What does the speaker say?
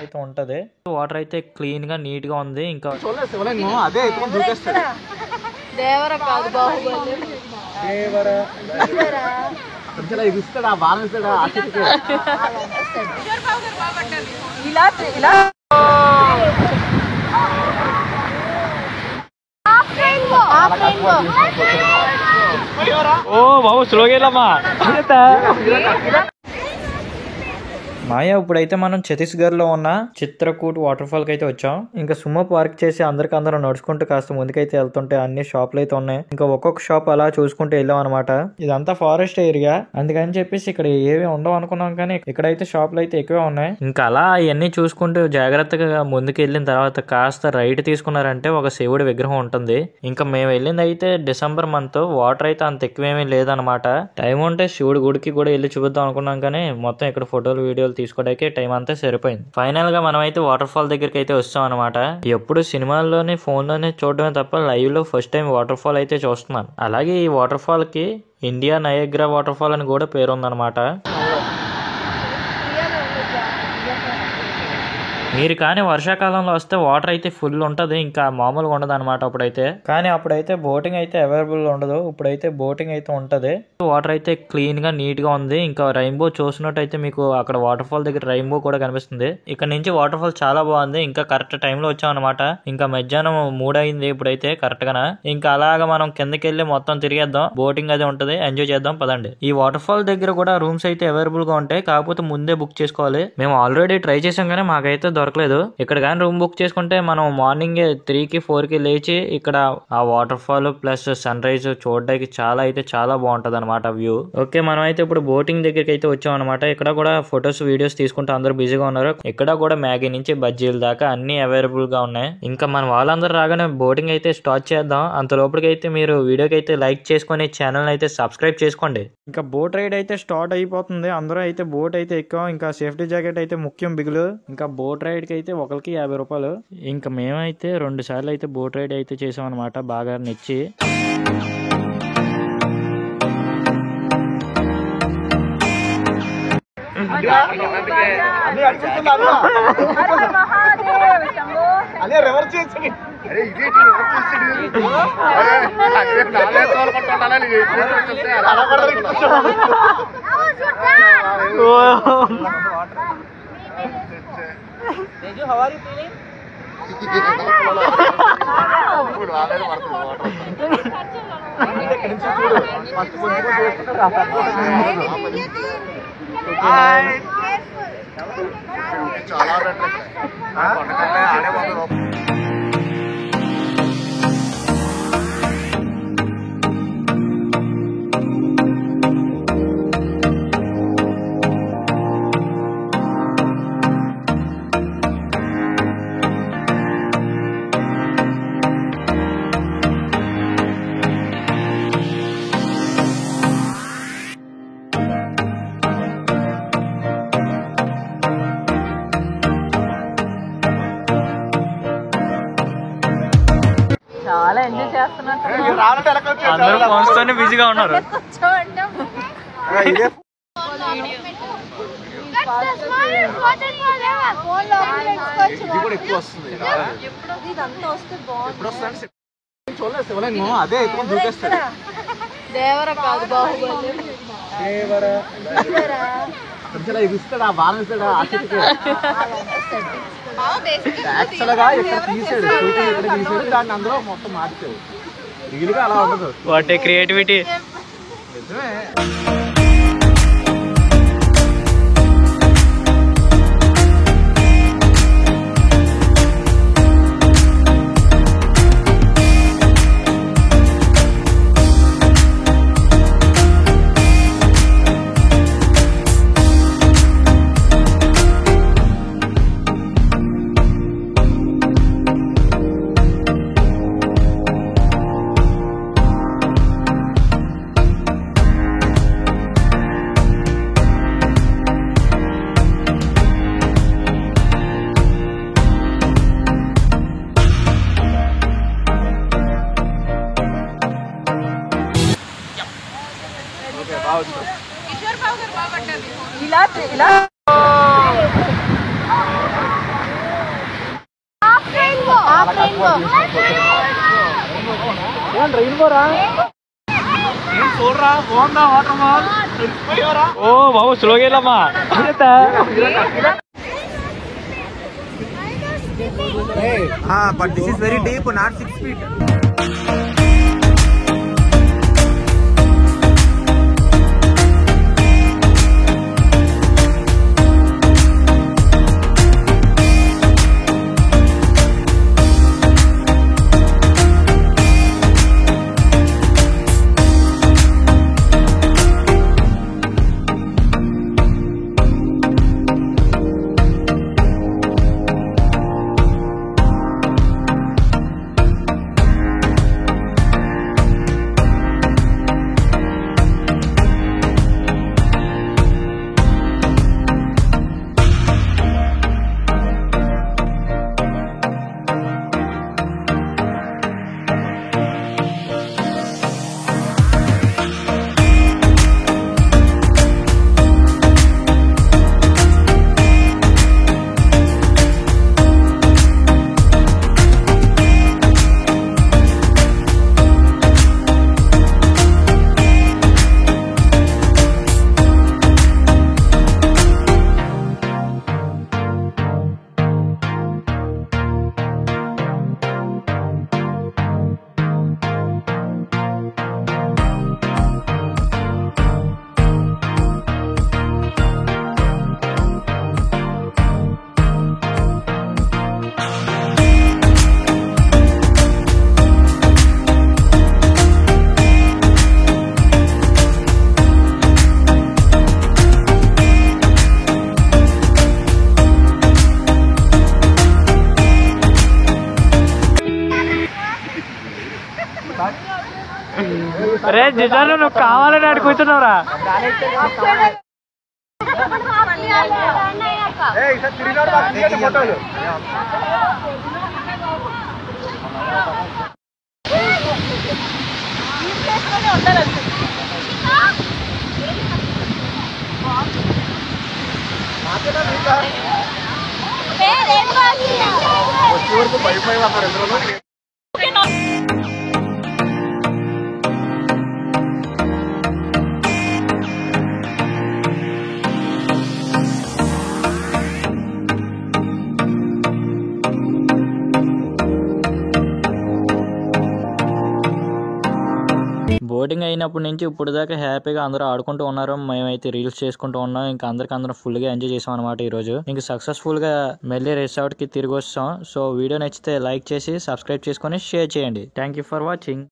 అయితే ఉంటది. వాటర్ అయితే క్లీన్ గా నీట్ గా ఉంది. ఇంకా అదే దేవర కాదు బాహుబలి ఓ బాబు స్లోగా వెళ్ళమ్మా. మాయా ఇప్పుడైతే మనం ఛత్తీస్గఢ్ లో ఉన్న చిత్రకూట్ వాటర్ ఫాల్ కి అయితే వచ్చాం. ఇంకా సుమో పార్క్ చేసి అందరం నడుచుకుంటూ కాస్త ముందుకైతే వెళ్తుంటే అన్ని షాపులు అయితే ఉన్నాయి. ఇంకా ఒక్కొక్క షాప్ అలా చూసుకుంటూ వెళ్ళాం అనమాట. ఇదంతా ఫారెస్ట్ ఏరియా, అందుకని చెప్పేసి ఇక్కడ ఏవి ఉండవు అనుకున్నాం, కానీ ఇక్కడైతే షాపులు అయితే ఎక్కువే ఉన్నాయి. ఇంకా అలా ఇవన్నీ చూసుకుంటూ జాగ్రత్తగా ముందుకు వెళ్ళిన తర్వాత కాస్త రైట్ తీసుకున్నారంటే ఒక శివుడి విగ్రహం ఉంటుంది. ఇంకా మేము వెళ్ళింది అయితే డిసెంబర్ మంత్. వాటర్ అయితే అంత ఎక్కువేమీ లేదనమాట. టైం ఉంటే శివుడి గుడికి కూడా వెళ్ళి చూపిద్దాం అనుకున్నాం, కానీ మొత్తం ఇక్కడ ఫోటోలు వీడియోలు తీసుకోవడానికి టైం అంతా సరిపోయింది. ఫైనల్ గా మనం అయితే వాటర్ ఫాల్ దగ్గరికి అయితే వస్తాం అనమాట. ఎప్పుడు సినిమాల్లోనే ఫోన్ లోనే చూడడమే తప్ప లైవ్ లో ఫస్ట్ టైం వాటర్ ఫాల్ అయితే చూస్తున్నాను. అలాగే ఈ వాటర్ ఫాల్ కి ఇండియా నయాగ్రా వాటర్ ఫాల్ అని కూడా పేరు ఉందన్నమాట. మీరు కానీ వర్షాకాలంలో వస్తే వాటర్ అయితే ఫుల్ ఉంటది, ఇంకా మామూలుగా ఉండదు అనమాట. అప్పుడైతే బోటింగ్ అయితే అవైలబుల్ ఉండదు. ఇప్పుడైతే బోటింగ్ అయితే ఉంటది. వాటర్ అయితే క్లీన్ గా నీట్ గా ఉంది. ఇంకా రెయిన్బో చూసినట్టయితే మీకు అక్కడ వాటర్ ఫాల్ దగ్గర రెయిన్బో కూడా కనిపిస్తుంది. ఇక్కడ నుంచి వాటర్ ఫాల్ చాలా బాగుంది. ఇంకా కరెక్ట్ టైం లో వచ్చాం అనమాట. ఇంకా మధ్యాహ్నం 3 అయింది ఇప్పుడైతే కరెక్ట్ గా. ఇంకా అలాగా మనం కిందకి వెళ్ళి మొత్తం తిరిగేద్దాం. బోటింగ్ అది ఉంటది, ఎంజాయ్ చేద్దాం పదండి. ఈ వాటర్ ఫాల్ దగ్గర కూడా రూమ్స్ అయితే అవైలబుల్ గా ఉంటాయి, కాకపోతే ముందే బుక్ చేసుకోవాలి. మేము ఆల్రెడీ ట్రై చేసాం కానీ మాకైతే దొరకలేదు. ఇక్కడ కానీ రూమ్ బుక్ చేసుకుంటే మనం మార్నింగ్ 3కి 4కి లేచి ఇక్కడ ఆ waterfall plus sunrise చూడడానికి చాలా బాగుంటది అనమాట వ్యూ. ఓకే, మనం అయితే ఇప్పుడు బోటింగ్ దగ్గరికి అయితే వచ్చాం అనమాట. ఇక్కడ కూడా ఫొటోస్ వీడియోస్ తీసుకుంటూ అందరూ బిజీగా ఉన్నారు. ఇక్కడ కూడా మ్యాగీ నుంచి బజ్జీల దాకా అన్ని అవైలబుల్ గా ఉన్నాయి. ఇంకా మన వాళ్ళందరూ రాగానే బోటింగ్ అయితే స్టార్ట్ చేద్దాం. అంత లోపలికి అయితే మీరు వీడియోకి అయితే లైక్ చేసుకుని ఛానల్ అయితే సబ్స్క్రైబ్ చేసుకోండి. ఇంకా బోట్ రైడ్ అయితే స్టార్ట్ అయిపోతుంది. అందరూ అయితే బోట్ అయితే ఎక్కాం. ఇంకా సేఫ్టీ జాకెట్ అయితే ముఖ్యం బిగులు. ఇంకా బోట్ రైడ్ కి అయితే ఒకరికి 50 రూపాయలు. ఇంకా మేమైతే 2 సార్లు అయితే బోట్ రైడ్ అయితే చేసాం అనమాట, బాగా నచ్చి. How are you feeling? చాలా ఎంజాయ్ చేస్తున్నట్టు అందరూ ఫోన్స్ తోనే బిజీగా ఉన్నారు. దేవర కాదు బాహుబలి దాన్ని అందరూ మొత్తం మార్చావు. రియల్గా అలా ఉండదు. What a creativity. ఇలా రెయిన్బోరా చూడరా బాగుందా వాటర్ మాల్ ఓ బాబు స్లోగా వెళ్ళమ్మా but this is very deep, not 6 feet. రే నిజాలు నువ్వు కావాలని ఆడు కూర్చున్నావురా బోటింగ్ అయినప్పటి నుంచి ఇప్పుడు దాకా హ్యాపీగా అందరూ ఆడుకుంటూ ఉన్నారు. మేమైతే రీల్స్ చేసుకుంటూ ఉన్నాం. ఇంకా అందరం ఫుల్ గా ఎంజాయ్ చేసాం అనమాట ఈ రోజు. ఇంకా సక్సెస్ఫుల్ గా మళ్ళీ రిసార్ట్ కి తిరిగి వస్తాం. సో వీడియో నచ్చితే లైక్ చేసి సబ్స్క్రైబ్ చేసుకొని షేర్ చేయండి. Thank you for watching.